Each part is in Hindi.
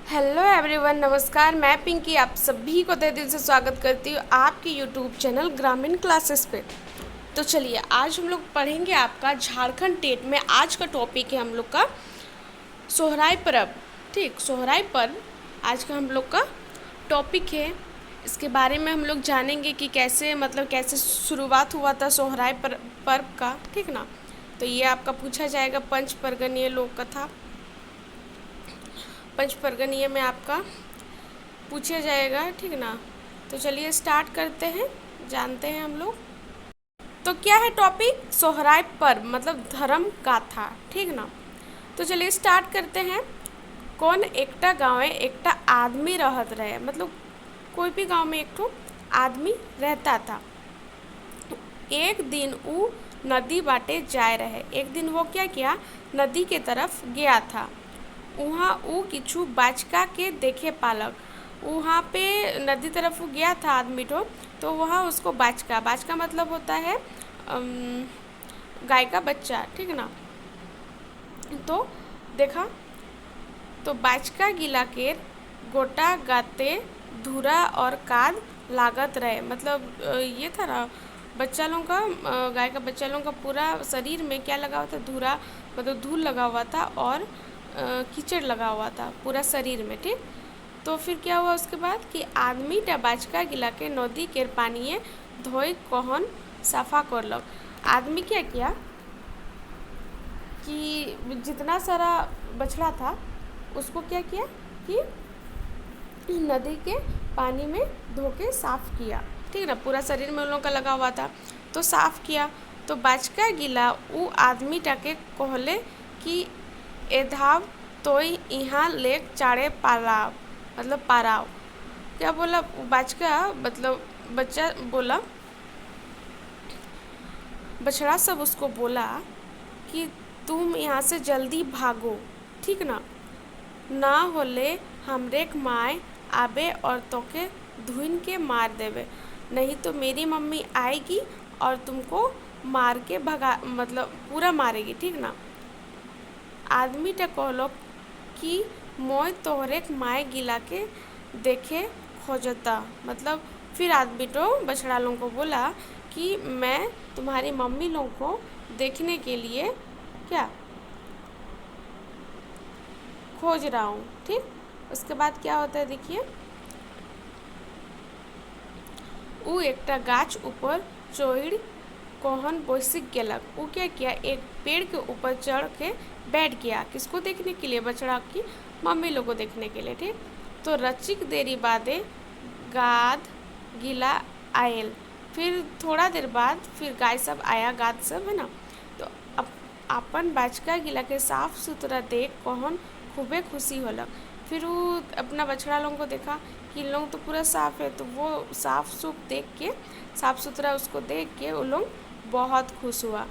हेलो एवरीवन, नमस्कार। मैं पिंकी आप सभी को तहे दिल से स्वागत करती हूँ आपके यूट्यूब चैनल ग्रामीण क्लासेस पे। तो चलिए आज हम लोग पढ़ेंगे आपका झारखंड टेट में। आज का टॉपिक है हम लोग का सोहराय पर्व। ठीक, सोहराय पर्व आज का हम लोग का टॉपिक है। इसके बारे में हम लोग जानेंगे कि कैसे शुरुआत हुआ था सोहराय पर्व का। ठीक ना, तो ये आपका पूछा जाएगा पंच परगनीय लोक कथा। पंच परगनीय में आपका पूछा जाएगा। ठीक ना, तो चलिए स्टार्ट करते हैं, जानते हैं हम लोग। तो क्या है टॉपिक? सोहराय पर्व मतलब धर्म गाथा। ठीक ना, तो चलिए स्टार्ट करते हैं। कौन एकटा गाँव में एकटा आदमी रहत रहे, मतलब कोई भी गांव में एक ठो आदमी रहता था। एक दिन वो नदी बाटे जाए रहे। एक दिन वो क्या किया, नदी के तरफ गया था। वहाँ वो किछु बाचका के देखे पालक। वहाँ पे नदी तरफ वो गया था आदमी तो वहाँ उसको बाचका, बाचका मतलब होता है गाय का बच्चा। ठीक ना, तो देखा तो बाचका गिला के गोटा गाते धूरा और काद लागत रहे। मतलब ये था ना, बच्चा लोगों का गाय का बच्चा लोगों का पूरा शरीर में क्या लगा हुआ था, धूरा मतलब धूल लगा हुआ था और कीचड़ लगा हुआ था पूरा शरीर में। ठीक, तो फिर क्या हुआ उसके बाद कि आदमी बाचका गिला के नदी के पानी धोई कहन सफा करलक। आदमी क्या किया कि जितना सारा बछड़ा था उसको क्या किया कि नदी के पानी में धो के साफ़ किया। ठीक ना, पूरा शरीर में उन लोगों का लगा हुआ था तो साफ़ किया। तो बाचका गिला वो आदमी टाके कहले कि एधाव तो यहाँ ले चाड़े पालाव, मतलब पाराव। क्या बोला बाचका, मतलब बच्चा बोला, बछड़ा सब उसको बोला कि तुम यहाँ से जल्दी भागो। ठीक ना होले हमरे माए आबे और तोके धुन के मार देवे, नहीं तो मेरी मम्मी आएगी और तुमको मार के भगा, मतलब पूरा मारेगी। ठीक ना, आदमी टा कहलो कि मोय तोहरे माए गिला के देखे खोजता। मतलब फिर आदमी तो बछड़ा लोगों को बोला कि मैं तुम्हारी मम्मी लोगों को देखने के लिए क्या खोज रहा हूँ। ठीक, उसके बाद क्या होता है देखिए, वो एकटा गाछ ऊपर चढ़ कोहन बैसिक गेलक। वो क्या किया, एक पेड़ के ऊपर चढ़ के बैठ गया। किसको देखने के लिए? बछड़ा की मम्मी लोग को देखने के लिए। ठीक, तो रचिक देरी बादे गाद गिला आयल। फिर थोड़ा देर बाद फिर गाय सब आया, गाद सब है ना। तो अपन बाचका गिला के साफ सुथरा देख कहन खूबे खुशी होलक। फिर वो अपना बछड़ा लोगों को देखा कि इन लोग तो पूरा साफ़ है, तो वो साफ सुफ देख के, साफ़ सुथरा उसको देख के वो लोग बहुत खुश हुआ।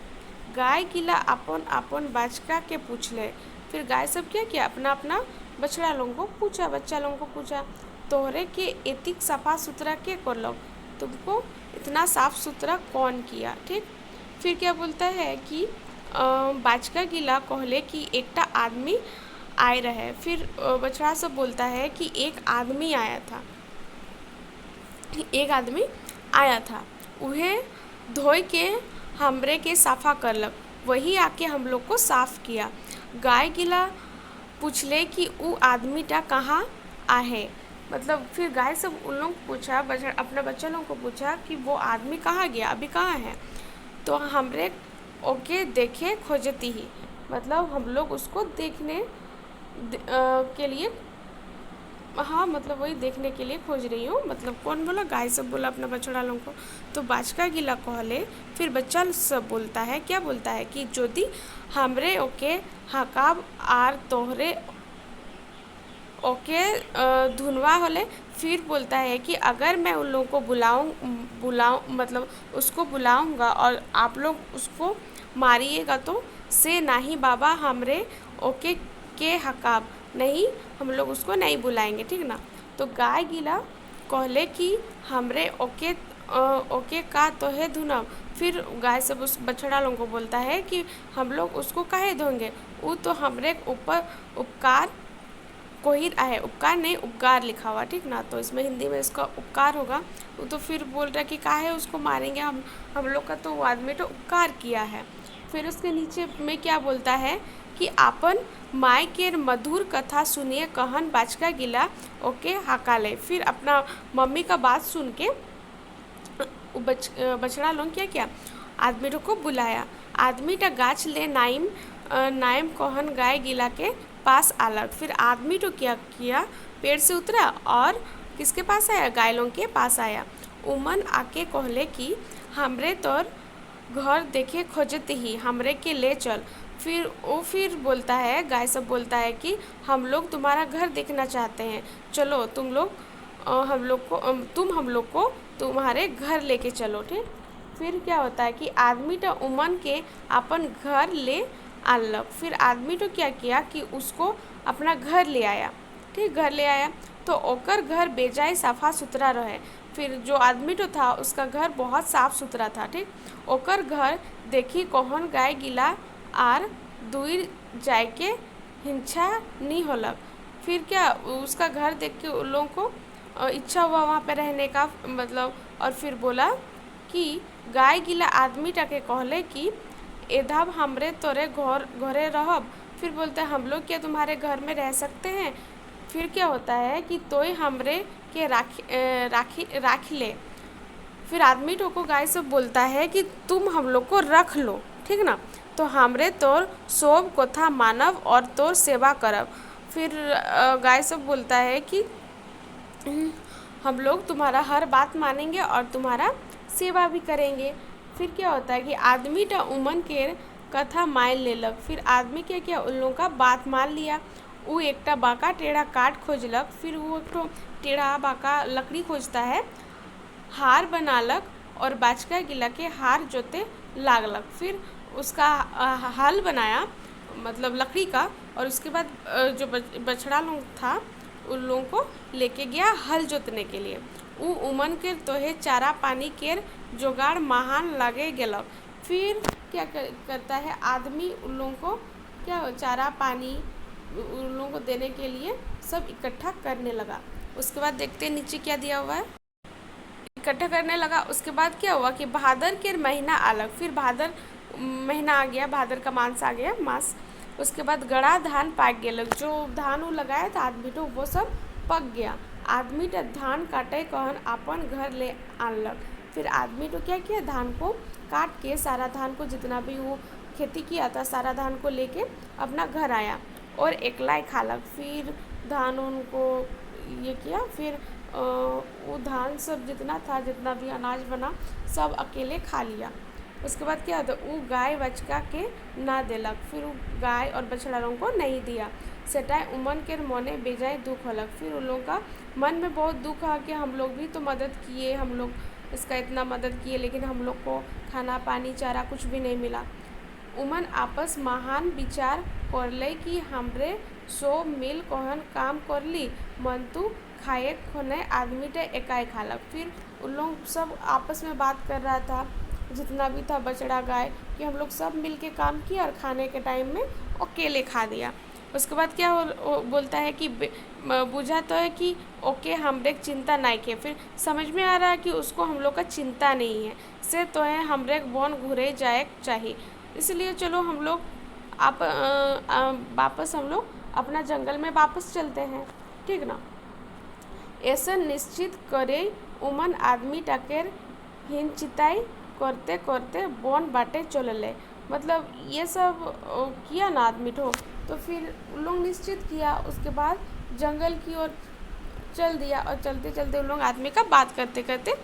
गाय गिला अपन अपन बाचका के पूछले। फिर गाय सब क्या किया, अपना अपना बछड़ा लोगों को पूछा, बच्चा लोगों को पूछा, तोहरे के एतिक सफा सुथरा के कर लो, तुमको इतना साफ सुथरा कौन किया। ठीक, फिर क्या बोलता है कि बाचका गिला कहले कि एकटा आदमी आए रहे। फिर बछड़ा सब बोलता है कि एक आदमी आया था, एक आदमी आया था, उहे धोई के हमरे के साफा करलक, वही आके हम लोग को साफ़ किया। गाय गिला पूछले कि वो आदमी टा कहाँ आहे। मतलब फिर गाय सब उन लोग पूछा, अपना बच्चा लोगों को पूछा कि वो आदमी कहाँ गया, अभी कहाँ है। तो हमरे ओके देखे खोजती ही, मतलब हम लोग उसको देखने के लिए, हाँ मतलब वही देखने के लिए खोज रही हूँ। मतलब कौन बोला? गाय सब बोला अपना बछड़ा लोगों को। तो बाचका गिला कहले, फिर बच्चा सब बोलता है, क्या बोलता है कि यदि हमरे ओके हकाब आर तोहरे ओके धुनवा होले। फिर बोलता है कि अगर मैं उन लोगों को बुलाऊँ मतलब उसको बुलाऊँगा और आप लोग उसको मारिएगा तो से नहीं बाबा हमरे ओके के हकाब, नहीं हम लोग उसको नहीं बुलाएंगे। ठीक ना, तो गाय गिला कहले कि हमरे ओके का तो है धुनब। फिर गाय सब उस बछड़ा लोगों को बोलता है कि हम लोग उसको काहे धोंगे, वो तो हमरे ऊपर उपकार कोहिर आहे, उपकार नहीं उपकार लिखा हुआ, ठीक ना। तो इसमें हिंदी में इसका उपकार होगा। वो तो फिर बोल रहा है कि काहे उसको मारेंगे, हम लोग का तो वो आदमी तो उपकार किया है। फिर उसके नीचे में क्या बोलता है कि आपन माय केर मधुर कथा सुनिए कहन बाचका गिला ओके हकाले। फिर अपना मम्मी का बात सुन के बछड़ा लोग क्या किया, आदमी को बुलाया। आदमी टा गाछ ले नाइम नाइम कहन गाय गिला के पास आलक। फिर आदमी तो क्या किया, पेड़ से उतरा और किसके पास आया, गाय लोग के पास आया। उमन आके कहले कि हमरे तोर घर देखे खोजते ही हमरे के ले चल। फिर बोलता है, गाय सब बोलता है कि हम लोग तुम्हारा घर देखना चाहते हैं, चलो तुम हम लोग को तुम्हारे घर लेके चलो, ठीक। फिर क्या होता है कि आदमी तो उमन के अपन घर ले आनलक। फिर आदमी तो क्या किया कि उसको अपना घर ले आया, ठीक, घर ले आया। तो ओकर घर बेजाय साफ़ा सुथरा रहे। फिर जो आदमी तो था उसका घर बहुत साफ़ सुथरा था, ठीक। ओकर घर देखी कौन गाय गिला आर दूर जाए के हिंसा नहीं होलक। फिर क्या उसका घर देख के उन लोगों को इच्छा हुआ वहाँ पे रहने का, मतलब। और फिर बोला कि गाय गिला आदमी टाके कहले कि एधाब हमरे तोरे घरे रहब। फिर बोलते हैं हम लोग क्या तुम्हारे घर में रह सकते हैं। फिर क्या होता है कि तोय हमरे के राख ले। फिर आदमी को गाय से बोलता है कि तुम हम लोग को रख लो, ठीक ना। तो हमरे तोर सोब कोथा मानव और तोर सेवा करब। फिर गाय सब बोलता है कि हम लोग तुम्हारा हर बात मानेंगे और तुम्हारा सेवा भी करेंगे। फिर क्या होता है कि आदमी टा उमन के कथा मान लेलक। फिर आदमी क्या किया, उन लोगों का बात मान लिया। वो एकटा बाका टेढ़ा काट खोजलक। फिर वो एक टेढ़ा बाका लकड़ी खोजता है, हार बनालक और बाचका गिला के हार जोते लागलक। फिर उसका हल बनाया, मतलब लकड़ी का। और उसके बाद जो बछड़ा लोग था उन लोगों को लेके गया हल जोतने के लिए। उ उमन के तोहे चारा पानी केर जोगाड़ महान लगे गेलक। फिर क्या करता है आदमी उन लोगों को क्या चारा पानी उन लोगों को देने के लिए सब इकट्ठा करने लगा। उसके बाद देखते हैं नीचे क्या दिया हुआ है, इकट्ठा करने लगा। उसके बाद क्या हुआ कि भादर के महीना अलग। फिर भादर महीना आ गया, भादर का मास आ गया, मास। उसके बाद गड़ा धान पाक गेलक। जो धान वो लगाया था आदमी तो वो सब पक गया। आदमी तो धान काटे कहन अपन घर ले आनलक। फिर आदमी तो क्या किया, धान को काट के सारा धान को जितना भी वो खेती किया था सारा धान को लेके अपना घर आया और एकलाई खालक। फिर धान उनको ये किया। फिर वो धान सब जितना था, जितना भी अनाज बना सब अकेले खा लिया। उसके बाद क्या होता, वो गाय बचका के ना देलक। फिर वो गाय और बछड़ा लोगों को नहीं दिया। सेटाए उमन के मने बेजाय दुख होलक। फिर उन लोगों का मन में बहुत दुख है कि हम लोग भी तो मदद किए, हम लोग इसका इतना मदद किए, लेकिन हम लोग को खाना पानी चारा कुछ भी नहीं मिला। उमन आपस महान विचार करले कि हमरे सो मिल कहन काम करली मंतु खाए खोने आदमी टे एकाई खालक। फिर उन लोग सब आपस में बात कर रहा था, जितना भी था बछड़ा गाय, कि हम लोग सब मिल के काम किया और खाने के टाइम में अकेले खा दिया। उसके बाद क्या बोलता है कि बुझा तो है कि ओके हमरे चिंता नहीं किए। फिर समझ में आ रहा है कि उसको हम लोग का चिंता नहीं है, से तो है हमरे वन घूरे जाए चाहिए। इसलिए चलो हम लोग वापस हम लोग अपना जंगल में वापस चलते हैं, ठीक ना। ऐसा निश्चित करे उमन आदमी टाकेर हिंचिताई करते करते वन बाटे चलले। मतलब ये सब किया ना आदमी तो फिर उन लोग निश्चित किया। उसके बाद जंगल की ओर चल दिया और चलते चलते उन लोग आदमी का बात करते करते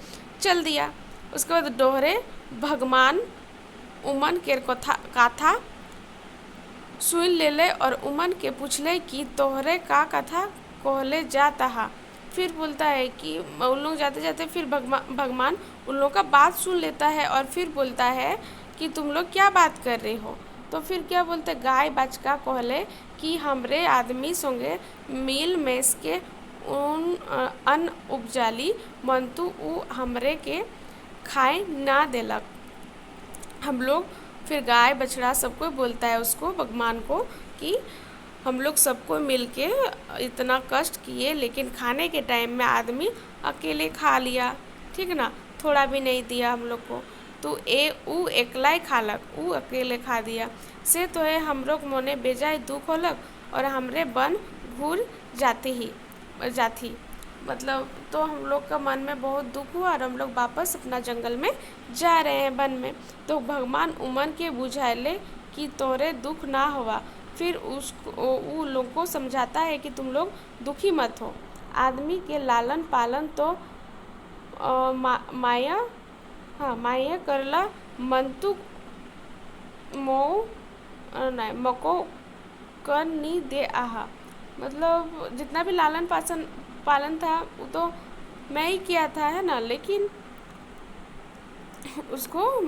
चल दिया। उसके बाद डोहरे भगवान उमन के कथा सुन ले और उमन के पूछले कि तोहरे का कथा कहले जाता हा। फिर बोलता है कि उन लोग जाते जाते फिर भगवान उन लोगों का बात सुन लेता है और फिर बोलता है कि तुम लोग क्या बात कर रहे हो। तो फिर क्या बोलते, गाय बचका कहले कि हमरे आदमी संगे मिल मेस के उन अन्न उपजाली मंतु उ हमरे के खाए ना देलक। हम लोग फिर गाय बछड़ा सबको बोलता है उसको भगवान को कि हम लोग सबको मिल के इतना कष्ट किए, लेकिन खाने के टाइम में आदमी अकेले खा लिया, ठीक ना, थोड़ा भी नहीं दिया हम लोग को। तो ऊ एकला ही खालक, ऊ अकेले खा दिया। से तो है हम लोग मोने बेजाय दुख होलक और हमरे बन घूर जाती मतलब। तो हम लोग का मन में बहुत दुख हुआ और हम लोग वापस अपना जंगल में जा रहे हैं, वन में। तो भगवान उमन के बुझाइले कि तोरे दुख ना होगा। फिर उ लोग को समझाता है कि तुम लोग दुखी मत हो। आदमी के लालन पालन तो माया, हाँ माया करला मंतु मोह नहीं मको कर नी दे आहा। मतलब जितना भी लालन पालन था वो तो मैं ही किया था, है ना, लेकिन उसको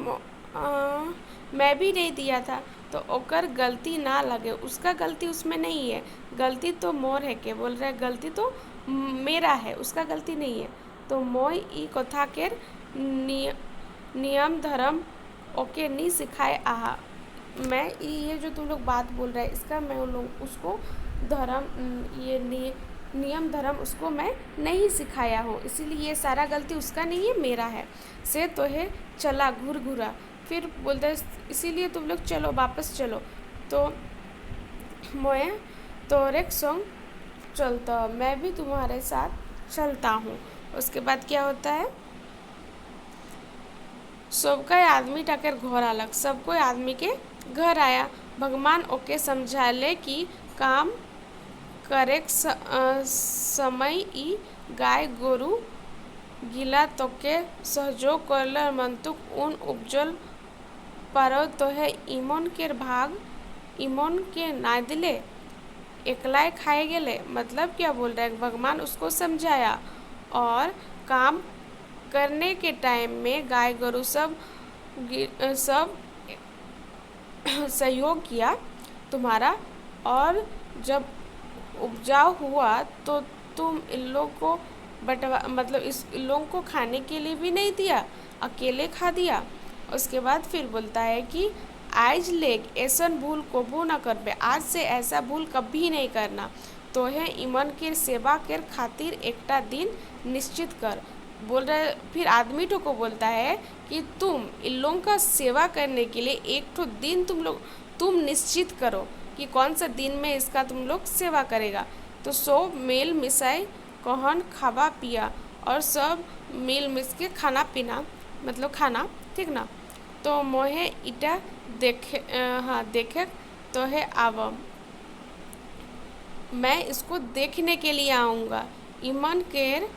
मैं भी नहीं दिया था। तो ओकर गलती ना लगे, उसका गलती उसमें नहीं है, गलती तो मोर है के बोल रहे, गलती तो मेरा है, उसका गलती नहीं है। तो मोय ई कथा के नियम धर्म ओके नहीं सिखाए आहा। मैं ये जो तुम लोग बात बोल रहे हैं इसका मैं उन लोग उसको धर्म ये नियम धर्म उसको मैं नहीं सिखाया हूँ, इसीलिए ये सारा गलती उसका नहीं है, मेरा है। से तो है चला घूर घूरा, फिर बोलते इसीलिए तुम लोग चलो वापस चलो। तो मैं तोरे संग चलता, मैं भी तुम्हारे साथ चलता हूँ। उसके बाद क्या होता है, सबका आदमी टाकर घर आलक, सब कोई आदमी के घर आया। भगवान ओके समझाले कि काम करे समय ई गाय गोरू गिला तोके सहयोग करल मंतुक ऊन उपजल पारो तो है इमन के भाग इमन के ना दिले एकलाए खाए गेले। मतलब क्या बोल रहा है, भगवान उसको समझाया और काम करने के टाइम में गाय गोरू सब सहयोग किया तुम्हारा, और जब उपजाऊ हुआ तो तुम इन लोग को मतलब इस लोगों को खाने के लिए भी नहीं दिया, अकेले खा दिया। उसके बाद फिर बोलता है कि आज लेग ऐसन भूल कबू न करबे, आज से ऐसा भूल कभी नहीं करना। तो है इमन के सेवा के खातिर एकटा दिन निश्चित कर। बोल रहे फिर आदमी को बोलता है कि तुम इन लोगों का सेवा करने के लिए एक तो दिन तुम निश्चित करो कि कौन सा दिन में इसका तुम लोग सेवा करेगा। तो सब मेल मिसाई कहन खावा पिया, और सब मिल मिस के खाना पीना मतलब खाना, ठीक ना। तो मोहे इटा देखे तो है आव, मैं इसको देखने के लिए आऊँगा। इमन केर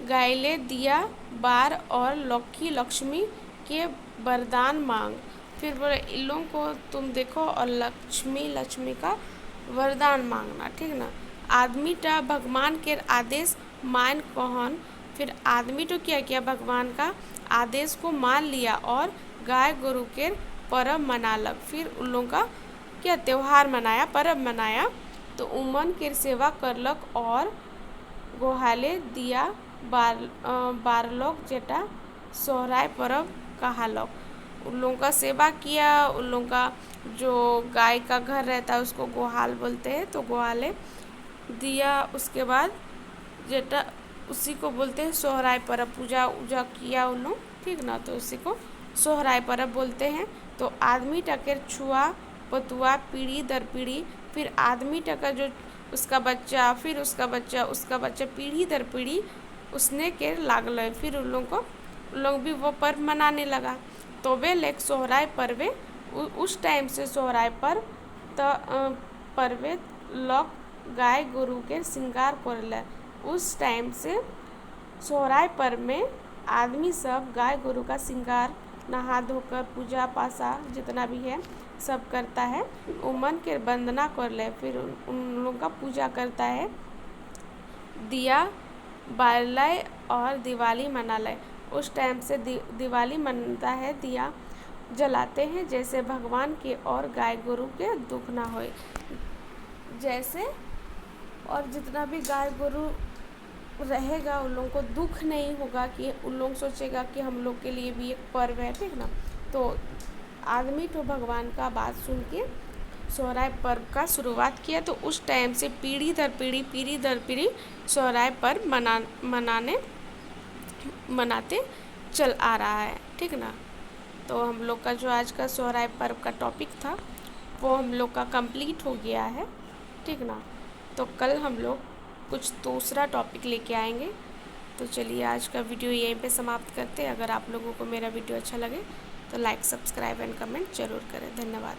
गायले दिया बार और लक्ष्मी के वरदान मांग। फिर बोले इन लोगों को तुम देखो और लक्ष्मी का वरदान मांगना, ठीक ना। आदमी टा भगवान के आदेश मान कहन, फिर आदमी तो क्या किया, भगवान का आदेश को मान लिया और गाय गोरु के पर्व मनालक। फिर उन लोगों का क्या त्यौहार मनाया, पर्व मनाया। तो उमन के सेवा करलक और गोहाले दिया बारलोक जेटा सोहराय पर्व कहालक। उन लोगों का सेवा किया, उन लोगों का जो गाय का घर रहता है उसको गोहाल बोलते हैं, तो गोहाले दिया। उसके बाद जेटा उसी को बोलते हैं सोहराय पर्व, पूजा किया उन लोग, ठीक ना, तो उसी को सोहराय पर्व बोलते हैं। तो आदमी टकर छुआ पतुआ पीढ़ी दर पीढ़ी, फिर आदमी टका जो उसका बच्चा, फिर उसका बच्चा पीढ़ी दर पीढ़ी उसने के लागल। फिर उन लोग भी वो पर्व मनाने लगा। तो वे लेक सोहराय पर्वे उस टाइम से सोहराय पर्वे लोग गाय गोरु के श्रृंगार करल। उस टाइम से सोहराय पर्व में आदमी सब गाय गोरु का श्रृंगार, नहा धोकर पूजा पासा जितना भी है सब करता है। उमन के वंदना कर ले, फिर उन लोगों का पूजा करता है, दिया बालय और दिवाली मना ले। उस टाइम से दिवाली मनता है, दिया जलाते हैं जैसे भगवान के और गाय गोरु के दुख ना होए। जैसे और जितना भी गाय गोरु रहेगा उन लोगों को दुख नहीं होगा, कि उन लोग सोचेगा कि हम लोग के लिए भी एक पर्व है, ठीक ना। तो आदमी तो भगवान का बात सुन के सोहराय पर्व का शुरुआत किया, तो उस टाइम से पीढ़ी दर पीढ़ी सोहराय पर्व मनाते चल आ रहा है, ठीक ना। तो हम लोग का जो आज का सोहराय पर्व का टॉपिक था वो हम लोग का कंप्लीट हो गया है, ठीक ना। तो कल हम लोग कुछ दूसरा टॉपिक लेके आएंगे। तो चलिए आज का वीडियो यहीं पे समाप्त करते हैं। अगर आप लोगों को मेरा वीडियो अच्छा लगे तो लाइक, सब्सक्राइब एंड कमेंट ज़रूर करें। धन्यवाद।